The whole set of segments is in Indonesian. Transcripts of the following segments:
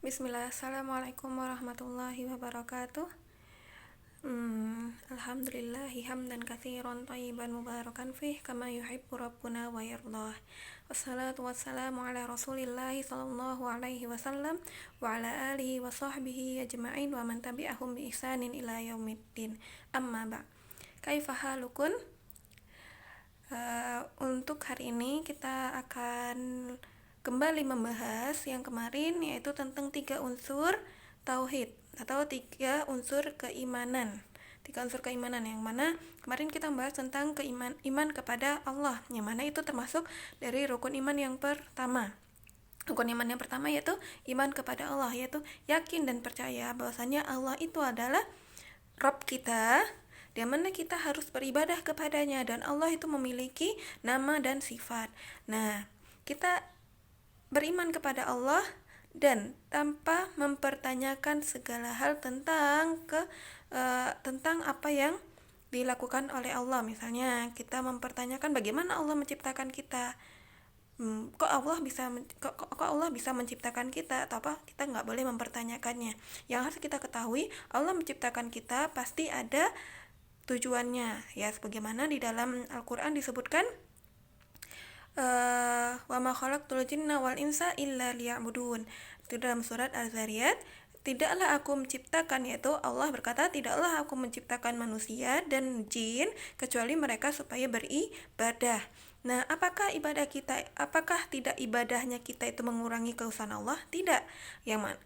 Bismillah, Assalamualaikum warahmatullahi wabarakatuh. Alhamdulillahi hamdan katsiran thayyiban mubarakan fih kama yuhibbu rabbuna wa yardah. Wassalatu wassalamu ala Rasulillahi sallallahu alaihi wasallam wa ala alihi wa sahbihi ajma'in wa man tabi'ahum bi ihsanin ila yaumiddin. Amma ba'. Kaifa halukun? Untuk hari ini kita akan kembali membahas yang kemarin, yaitu tentang 3 unsur tauhid atau 3 unsur keimanan. 3 unsur keimanan yang mana kemarin kita membahas tentang iman kepada Allah, yang mana itu termasuk dari rukun iman yang pertama. Rukun iman yang pertama yaitu iman kepada Allah, yaitu yakin dan percaya bahwasanya Allah itu adalah Rabb kita, di mana kita harus beribadah kepadanya, dan Allah itu memiliki nama dan sifat. Nah, kita beriman kepada Allah dan tanpa mempertanyakan segala hal tentang apa yang dilakukan oleh Allah. Misalnya kita mempertanyakan bagaimana Allah menciptakan kita. Kok Allah bisa menciptakan kita, atau apa, kita nggak boleh mempertanyakannya. Yang harus kita ketahui, Allah menciptakan kita pasti ada tujuannya, ya, sebagaimana di dalam Al-Quran disebutkan, wa ma khalaqtul jinna wal insa illa liya'budun. Itu dalam surat Az-Zariyat. Tidaklah aku menciptakan, yaitu Allah berkata, tidaklah aku menciptakan manusia dan jin kecuali mereka supaya beribadah. Nah, apakah tidak ibadahnya kita itu mengurangi keusahan Allah? Tidak.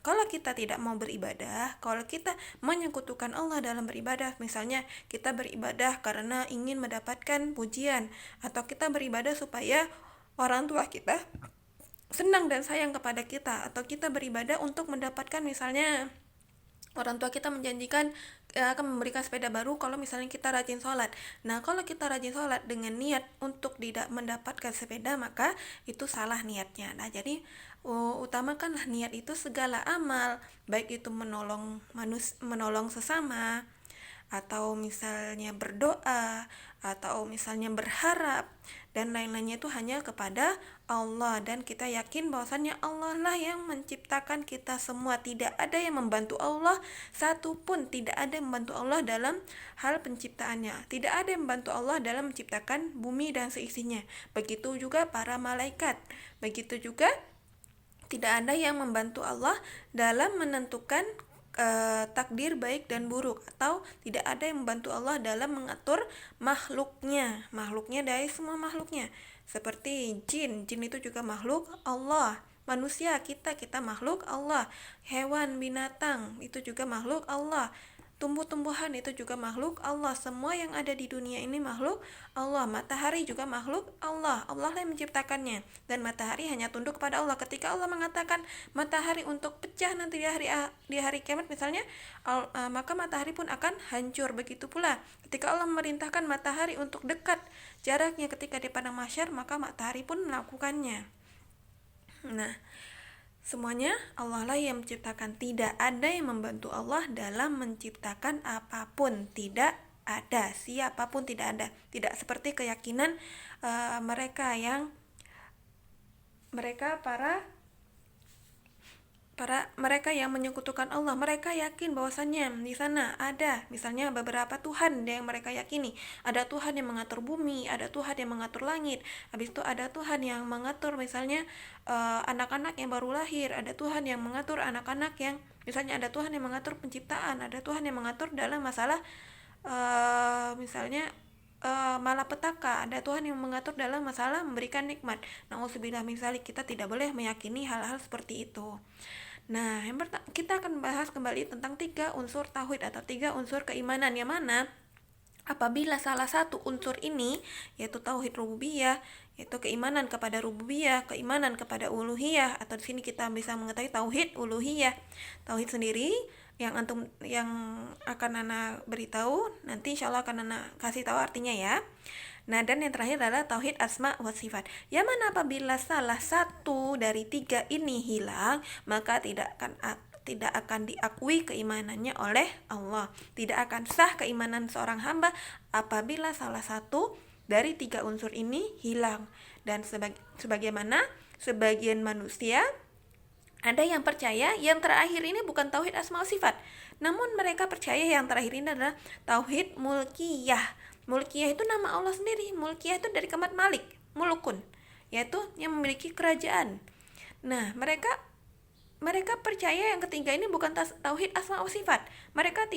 Kalau kita tidak mau beribadah, kalau kita menyekutukan Allah dalam beribadah, misalnya kita beribadah karena ingin mendapatkan pujian, atau kita beribadah supaya orang tua kita senang dan sayang kepada kita, atau kita beribadah untuk mendapatkan, misalnya orang tua kita menjanjikan akan memberikan sepeda baru kalau misalnya kita rajin sholat. Nah, kalau kita rajin sholat dengan niat untuk tidak mendapatkan sepeda, maka itu salah niatnya. Nah, jadi utamakanlah niat itu segala amal, baik itu menolong sesama, atau misalnya berdoa, atau misalnya berharap, dan lain-lainnya itu hanya kepada Allah. Dan kita yakin bahwasannya Allah lah yang menciptakan kita semua. Tidak ada yang membantu Allah satupun. Tidak ada yang membantu Allah dalam hal penciptaannya. Tidak ada yang membantu Allah dalam menciptakan bumi dan seisinya. Begitu juga para malaikat. Begitu juga tidak ada yang membantu Allah dalam menentukan takdir baik dan buruk, atau tidak ada yang membantu Allah dalam mengatur makhluknya dari semua makhluknya. Seperti jin itu juga makhluk Allah. Manusia kita makhluk Allah. Hewan, binatang itu juga makhluk Allah. Tumbuh-tumbuhan itu juga makhluk Allah. Semua yang ada di dunia ini makhluk Allah. Matahari juga makhluk Allah. Allah yang menciptakannya. Dan matahari hanya tunduk kepada Allah. Ketika Allah mengatakan matahari untuk pecah nanti di hari kiamat misalnya, maka matahari pun akan hancur. Begitu pula ketika Allah memerintahkan matahari untuk dekat jaraknya ketika di padang mahsyar, maka matahari pun melakukannya. Nah, semuanya Allah lah yang menciptakan. Tidak ada yang membantu Allah dalam menciptakan apapun. Tidak ada. Siapapun tidak ada. Tidak seperti keyakinan mereka yang menyekutukan Allah. Mereka yakin bahwasannya di sana ada misalnya beberapa Tuhan yang mereka yakini. Ada Tuhan yang mengatur bumi, ada Tuhan yang mengatur langit. Habis itu ada Tuhan yang mengatur misalnya anak-anak yang baru lahir, ada Tuhan yang mengatur anak-anak yang misalnya, ada Tuhan yang mengatur penciptaan, ada Tuhan yang mengatur dalam masalah misalnya malapetaka, ada Tuhan yang mengatur dalam masalah memberikan nikmat. Nauzubillah min dzalik. Kita tidak boleh meyakini hal-hal seperti itu. Nah, kita akan bahas kembali tentang 3 unsur tauhid atau 3 unsur keimanan, yang mana apabila salah satu unsur ini, yaitu tauhid rububiyah, yaitu keimanan kepada rububiyah, keimanan kepada uluhiyah, atau di sini kita bisa mengetahui tauhid uluhiyah. Tauhid sendiri yang akan Ana beritahu nanti, insyaallah akan Ana kasih tahu artinya, ya. Nah, dan yang terakhir adalah tauhid asma wa sifat. Yang mana apabila salah satu dari 3 ini hilang, maka tidak akan diakui keimanannya oleh Allah. Tidak akan sah keimanan seorang hamba apabila salah satu dari 3 unsur ini hilang. Dan sebagaimana sebagian manusia Ada yang percaya yang terakhir ini bukan tauhid asma wa sifat, namun mereka percaya yang terakhir ini adalah tauhid mulkiyah. Mulkiyah itu nama Allah sendiri. Mulkiyah itu dari kalimat malik, mulukun, yaitu yang memiliki kerajaan. Nah, mereka percaya yang ketiga ini bukan tauhid asma wa sifat. Mereka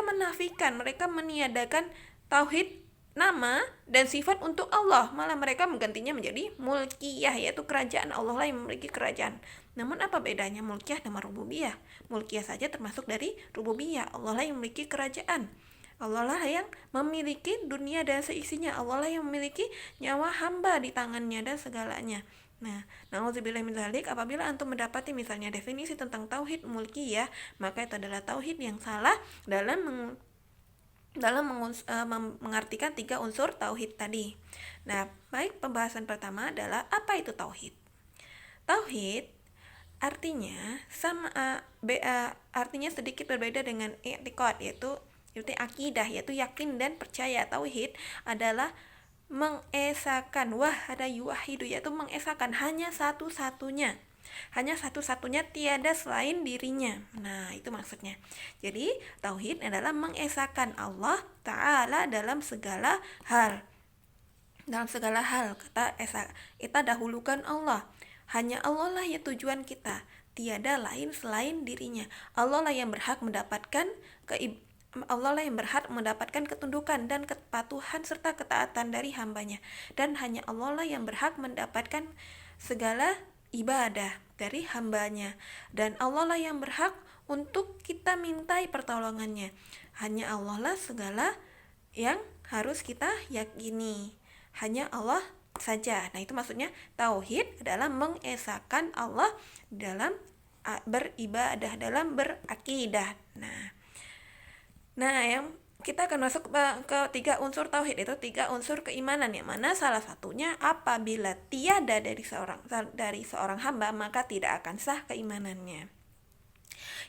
menafikan, mereka meniadakan tauhid nama dan sifat untuk Allah, malah mereka menggantinya menjadi mulkiyah, yaitu kerajaan. Allah lah yang memiliki kerajaan. Namun apa bedanya mulkiyah dengan rububiyah? Mulkiyah saja termasuk dari rububiyah. Allah lah yang memiliki kerajaan. Allah lah yang memiliki dunia dan seisinya. Allah lah yang memiliki nyawa hamba di tangannya dan segalanya. Nah, nauzubillah min dzalik, apabila antum mendapati misalnya definisi tentang tauhid mulkiyah, maka itu adalah tauhid yang salah dalam mengartikan 3 unsur tauhid tadi. Nah, baik, pembahasan pertama adalah apa itu tauhid. Tauhid artinya artinya sedikit berbeda dengan i'tiqad, yaitu akidah, yaitu yakin dan percaya. Tauhid adalah mengesahkan, wahada yuwahidu, yaitu mengesahkan hanya satu-satunya, tiada selain dirinya. Nah, itu maksudnya. Jadi tauhid adalah mengesahkan Allah Ta'ala dalam segala hal. Kita dahulukan Allah. Hanya Allah lah yang tujuan kita, tiada lain selain dirinya. Allah lah yang berhak mendapatkan ketundukan dan kepatuhan serta ketaatan dari hambanya, dan hanya Allah lah yang berhak mendapatkan segala ibadah dari hambanya, dan Allah lah yang berhak untuk kita mintai pertolongannya. Hanya Allah lah segala yang harus kita yakini, hanya Allah saja. Nah, itu maksudnya tauhid adalah mengesahkan Allah dalam beribadah, dalam berakidah. Nah, yang kita akan masuk ke 3 unsur tauhid, itu 3 unsur keimanan, yang mana salah satunya apabila tiada dari seorang hamba, maka tidak akan sah keimanannya.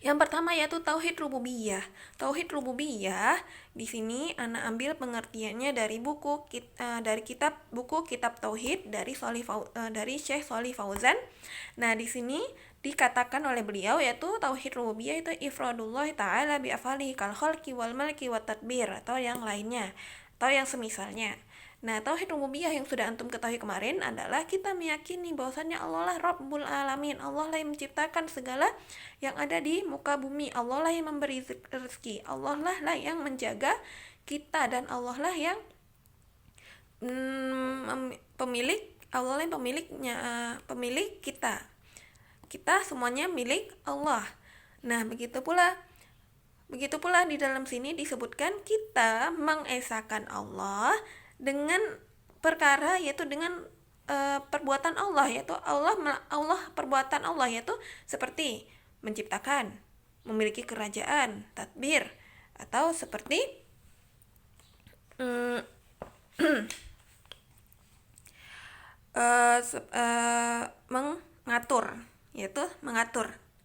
Yang pertama yaitu tauhid rububiyah. Tauhid rububiyah di sini ana ambil pengertiannya dari kitab tauhid dari Syekh Shalih Fauzan. Nah, di sini dikatakan oleh beliau yaitu tauhid rububiyah itu ifradullah ta'ala bi afalihi kal khalqi wal malki wat tadbir, atau yang lainnya atau yang semisalnya. Nah, tauhid rububiyah yang sudah antum ketahui kemarin adalah kita meyakini bahwasannya Allah lah Rabbul Alamin. Allah lah yang menciptakan segala yang ada di muka bumi. Allah lah yang memberi rezeki. Allah lah yang menjaga kita, dan Allah lah yang pemilik kita. Kita semuanya milik Allah. Nah, begitu pula di dalam sini disebutkan kita mengesahkan Allah dengan perkara, yaitu dengan perbuatan Allah, yaitu perbuatan Allah, yaitu seperti menciptakan, memiliki kerajaan, tadbir, atau seperti mengatur.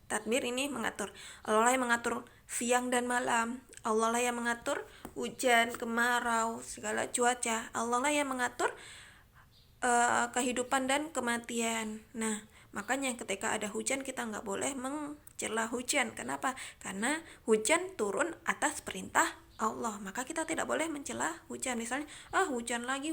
Tadbir ini mengatur. Allah yang mengatur siang dan malam. Allah lah yang mengatur hujan, kemarau, segala cuaca. Allah lah yang mengatur kehidupan dan kematian. Nah, makanya ketika ada hujan kita nggak boleh mencela hujan. Kenapa? Karena hujan turun atas perintah Allah, maka kita tidak boleh mencela hujan. Misalnya, hujan lagi,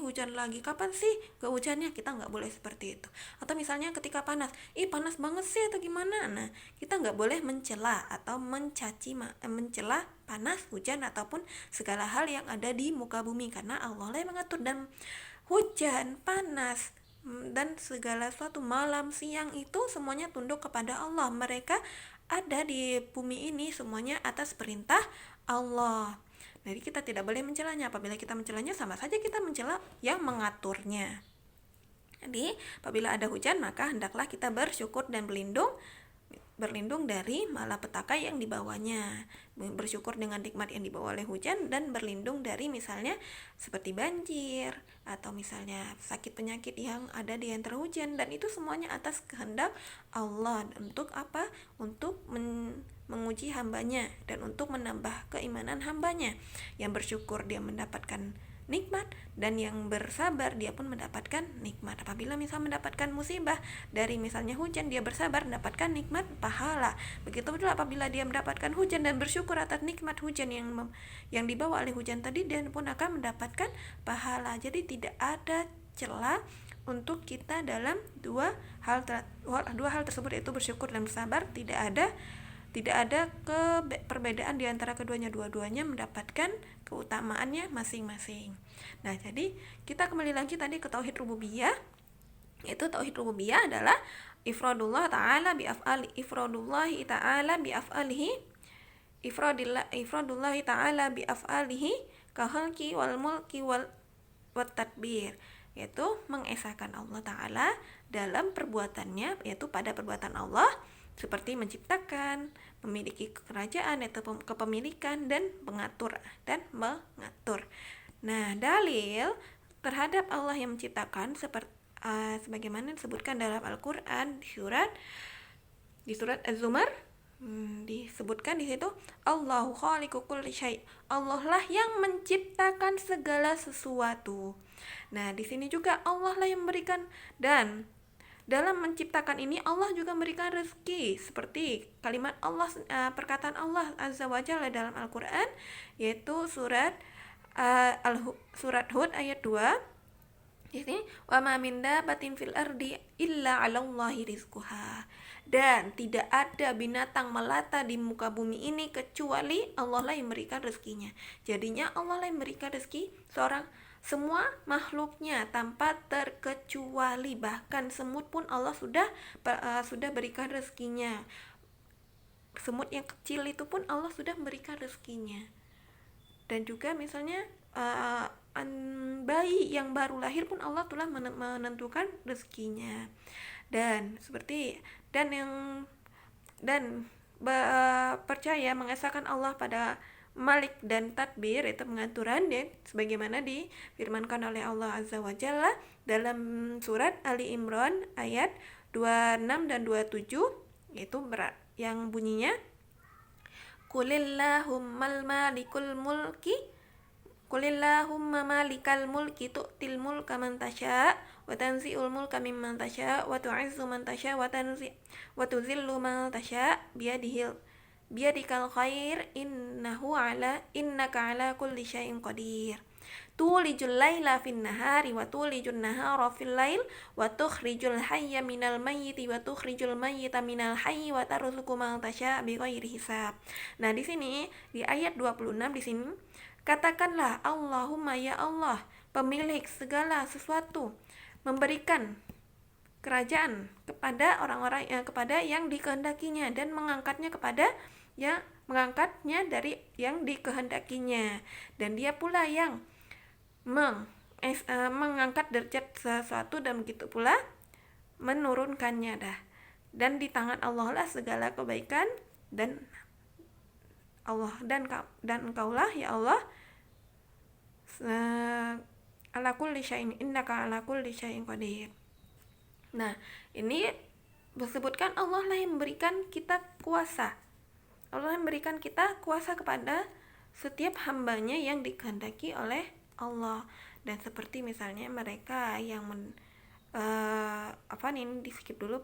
kapan sih gak hujannya? Kita nggak boleh seperti itu. Atau misalnya ketika panas, panas banget sih atau gimana? Nah, kita nggak boleh mencela atau mencela panas, hujan, ataupun segala hal yang ada di muka bumi, karena Allah lah yang mengatur. Dan hujan, panas, dan segala sesuatu, malam, siang, itu semuanya tunduk kepada Allah. Mereka ada di bumi ini semuanya atas perintah Allah. Jadi kita tidak boleh mencelanya. Apabila kita mencelanya, sama saja kita mencela yang mengaturnya. Jadi apabila ada hujan, maka hendaklah kita bersyukur dan berlindung dari malapetaka yang dibawanya, bersyukur dengan nikmat yang dibawa oleh hujan, dan berlindung dari misalnya seperti banjir atau misalnya sakit penyakit yang ada di antara hujan. Dan itu semuanya atas kehendak Allah. Untuk apa? Untuk menguji hambanya dan untuk menambah keimanan hambanya. Yang bersyukur dia mendapatkan nikmat, dan yang bersabar dia pun mendapatkan nikmat. Apabila misal mendapatkan musibah dari misalnya hujan, dia bersabar mendapatkan nikmat pahala. Begitu pula apabila dia mendapatkan hujan dan bersyukur atas nikmat hujan yang dibawa oleh hujan tadi, dia pun akan mendapatkan pahala. Jadi tidak ada celah untuk kita dalam dua hal tersebut, yaitu bersyukur dan bersabar. Tidak ada perbedaan di antara keduanya. Dua-duanya mendapatkan keutamaannya masing-masing. Nah, jadi kita kembali lagi tadi ke tauhid rububiyah. Itu tauhid rububiyah adalah ifradullah ta'ala bi af'ali ifradullahi ta'ala bi af'alihi ifradullahi ta'ala bi af'alihi kahalki wal mulki wal tadbir, yaitu mengesahkan Allah Ta'ala dalam perbuatannya, yaitu pada perbuatan Allah seperti menciptakan, memiliki kerajaan yaitu kepemilikan, dan mengatur. Nah, dalil terhadap Allah yang menciptakan sebagaimana disebutkan dalam Al-Qur'an di surat Az-Zumar, disebutkan di situ, Allahu khaliqu kulli syai'. Allah lah yang menciptakan segala sesuatu. Nah, di sini juga Allah lah yang memberikan, dan dalam menciptakan ini Allah juga memberikan rezeki, seperti kalimat Allah, perkataan Allah Azza wa Jalla dalam Al-Qur'an, yaitu surat Hud ayat 2. Di sini, wa ma min dabatin fil ardi illa 'alallahi rizquha. Dan tidak ada binatang melata di muka bumi ini kecuali Allah lah yang memberikan rezekinya. Jadinya Allah lah yang memberikan rezeki semua makhluknya tanpa terkecuali. Bahkan semut pun Allah sudah berikan rezekinya. Semut yang kecil itu pun Allah sudah memberikan rezekinya. Dan juga misalnya bayi yang baru lahir pun Allah telah menentukan rezekinya. Dan percaya mengesahkan Allah pada Malik dan Tadbir, itu pengaturan, ya, sebagaimana difirmankan oleh Allah Azza wa Jalla dalam surat Ali Imran ayat 26 dan 27, yaitu yang bunyinya, Qulillahummal malikal mulki tu'til mulka man tasya wa tanzi'ul mulka mimman tasya wa tu'izzu man tasya wa tuzillu man tasya biyadikal khair innaka ala kulli syai'in qadir. Tulijul laila fin nahari wa tulijun nahara fil lail wa tukhrijul hayya minal mayyiti wa tukhrijul mayyita minal hayyi wa tarzuqu man tasya bighairi hisab. Nah, di sini di ayat 26 di sini, katakanlah, Allahumma, ya Allah, pemilik segala sesuatu, memberikan kerajaan kepada orang-orang kepada yang dikehendakinya, dan mengangkatnya dari yang dikehendakinya, dan dia pula yang mengangkat derajat sesuatu, dan begitu pula menurunkannya dah. Dan di tangan Allah lah segala kebaikan, dan engkaulah ya Allah ala kulli syai'in innaka ala kulli syai'in qadir. Nah, ini disebutkan Allah lah yang memberikan kita kuasa. Allah yang memberikan kita kuasa kepada setiap hambanya yang dikehendaki oleh Allah. Dan seperti misalnya mereka yang di skip dulu